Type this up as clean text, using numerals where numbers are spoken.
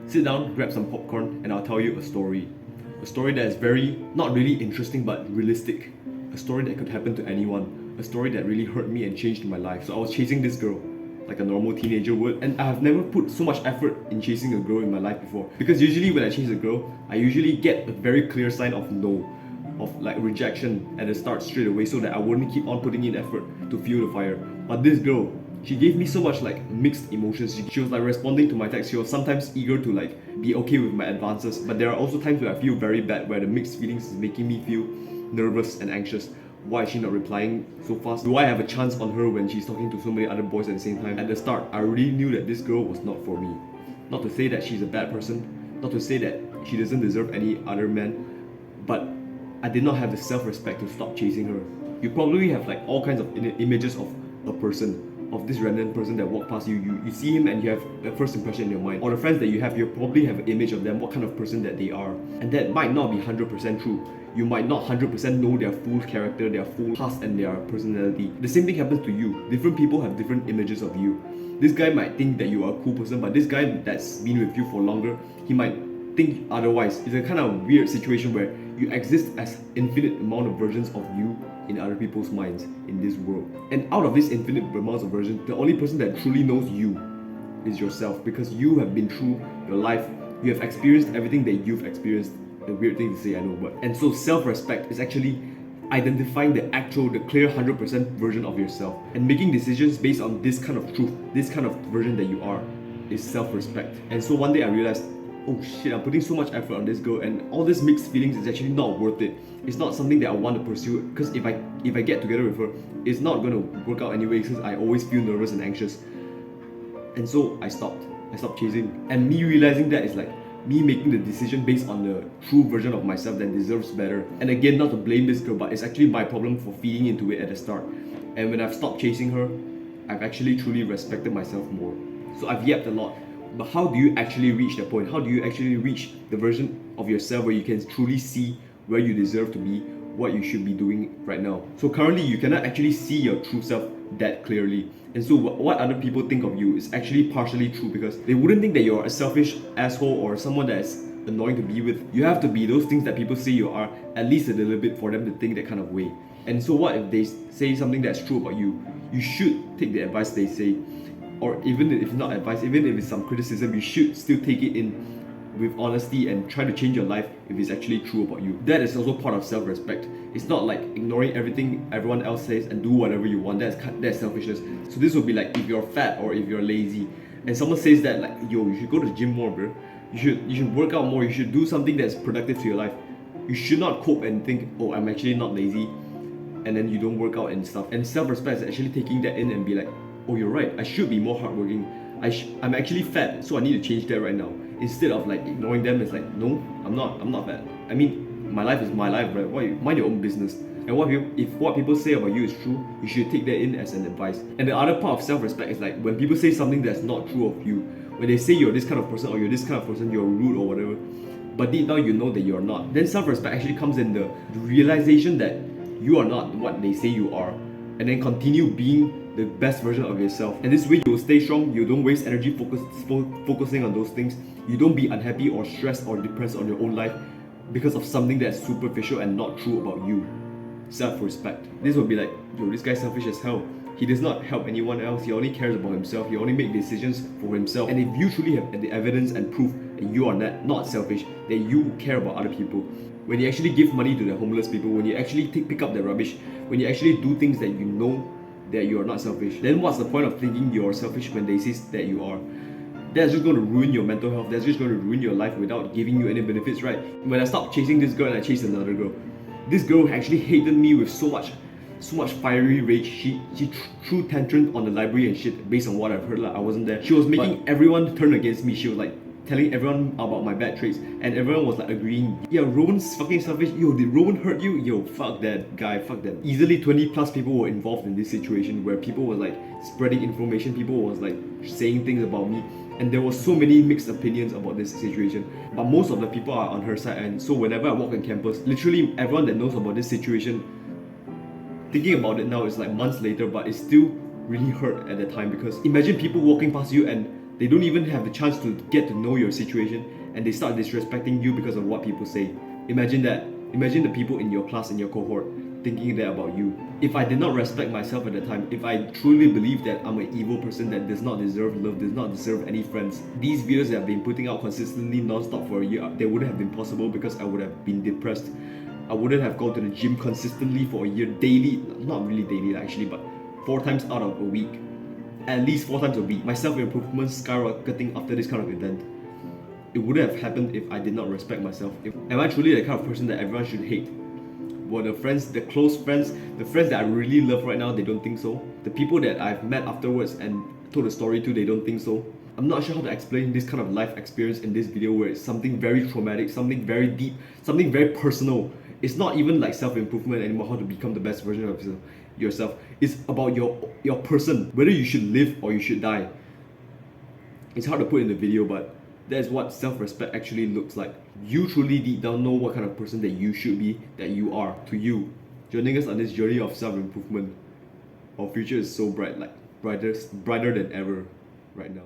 Sit down, grab some popcorn, and I'll tell you a story. A story that is not really interesting, but realistic. A story that could happen to anyone. A story that really hurt me and changed my life. So I was chasing this girl, like a normal teenager would, and I have never put so much effort in chasing a girl in my life before. Because usually when I chase a girl, I usually get a very clear sign of no, of like rejection at the start straight away, so that I wouldn't keep on putting in effort to fuel the fire. But this girl, she gave me so much like mixed emotions. She was like responding to my text. She was sometimes eager to like be okay with my advances, but there are also times where I feel very bad, where the mixed feelings is making me feel nervous and anxious. Why is she not replying so fast? Do I have a chance on her when she's talking to so many other boys at the same time? At the start, I already knew that this girl was not for me. Not to say that she's a bad person, not to say that she doesn't deserve any other man, but I did not have the self-respect to stop chasing her. You probably have like all kinds of images of a person, of this random person that walked past you. You see him and you have a first impression in your mind. Or the friends that you probably have an image of them, what kind of person that they are. And that might not be 100% true. You might not 100% know their full character, their full past and their personality. The same thing happens to you. Different people have different images of you. This guy might think that you are a cool person, but this guy that's been with you for longer, he might think otherwise. It's a kind of weird situation where you exist as infinite amount of versions of you in other people's minds in this world. And out of this infinite amounts of versions, the only person that truly knows you is yourself, because you have been through your life, you have experienced everything that you've experienced. A weird thing to say, I know, but and so self-respect is actually identifying the clear 100% version of yourself and making decisions based on this kind of truth, this kind of version that you are, is self-respect. And so one day I realized, oh shit, I'm putting so much effort on this girl, and all these mixed feelings is actually not worth it. It's not something that I want to pursue, because if I get together with her, it's not going to work out anyway, because I always feel nervous and anxious. And so I stopped chasing. And me realizing that is like me making the decision based on the true version of myself that deserves better. And again, not to blame this girl, but it's actually my problem for feeding into it at the start. And when I've stopped chasing her, I've actually truly respected myself more. So I've yapped a lot, but how do you actually reach that point? How do you actually reach the version of yourself where you can truly see where you deserve to be, what you should be doing right now? So currently, you cannot actually see your true self that clearly. And so what other people think of you is actually partially true, because they wouldn't think that you're a selfish asshole or someone that's annoying to be with. You have to be those things that people say you are, at least a little bit, for them to think that kind of way. And so what if they say something that's true about you? You should take the advice they say. Or even if not advice, even if it's some criticism, you should still take it in with honesty and try to change your life if it's actually true about you. That is also part of self-respect. It's not like ignoring everything everyone else says and do whatever you want. That's selfishness. So this would be like if you're fat or if you're lazy and someone says that like, yo, you should go to the gym more, bro. You should work out more. You should do something that's productive to your life. You should not cope and think, oh, I'm actually not lazy, and then you don't work out and stuff. And self-respect is actually taking that in and be like, oh, you're right, I should be more hardworking. I'm actually fat, so I need to change that right now. Instead of like ignoring them, it's like, no, I'm not fat. I mean, my life is my life, right? Mind your own business. And if what people say about you is true, you should take that in as an advice. And the other part of self-respect is like when people say something that's not true of you, when they say you're this kind of person or you're this kind of person, you're rude or whatever, but deep down you know that you're not, then self-respect actually comes in the realization that you are not what they say you are, and then continue being the best version of yourself. And this way you will stay strong, you don't waste energy focusing on those things, you don't be unhappy or stressed or depressed on your own life because of something that's superficial and not true about you. Self-respect. This will be like, yo, this guy's selfish as hell. He does not help anyone else, he only cares about himself, he only makes decisions for himself. And if you truly have the evidence and proof that you are not selfish, that you care about other people, when you actually give money to the homeless people, when you actually pick up the rubbish, when you actually do things that you know that you are not selfish, then what's the point of thinking you're selfish when they say that you are? That's just going to ruin your mental health, that's just going to ruin your life without giving you any benefits, right? When I stopped chasing this girl and I chased another girl, this girl actually hated me with so much fiery rage. She threw tantrums on the library and shit based on what I've heard. Like, I wasn't there. She was making everyone turn against me. She was like telling everyone about my bad traits, and everyone was like agreeing, yeah, Rowan's fucking selfish. Yo, did Rowan hurt you? Yo, fuck that guy, fuck that. Easily 20 plus people were involved in this situation where people were like spreading information, people was like saying things about me, and there was so many mixed opinions about this situation, but most of the people are on her side. And so whenever I walk on campus, literally everyone that knows about this situation, thinking about it now, it's like months later, but it's still really hurt at the time. Because imagine people walking past you and They don't even have the chance to get to know your situation, and they start disrespecting you because of what people say. Imagine that. Imagine the people in your class, in your cohort, thinking that about you. If I did not respect myself at the time, if I truly believe that I'm an evil person that does not deserve love, does not deserve any friends, these videos that I've been putting out consistently non-stop for a year, they wouldn't have been possible because I would have been depressed. I wouldn't have gone to the gym consistently for a year daily, not really daily actually, but 4 times out of a week. At least 4 times a week. My self-improvement skyrocketing after this kind of event. It wouldn't have happened if I did not respect myself. Am I truly the kind of person that everyone should hate? Well, the friends, the close friends, the friends that I really love right now, they don't think so. The people that I've met afterwards and told the story to, they don't think so. I'm not sure how to explain this kind of life experience in this video where it's something very traumatic, something very deep, something very personal. It's not even like self-improvement anymore, how to become the best version of yourself. It's about your person, whether you should live or you should die. It's hard to put in the video, but that's what self-respect actually looks like. You truly deep down know what kind of person that you should be, that you are, to you. Joining us on this journey of self-improvement. Our future is so bright, like brighter than ever right now.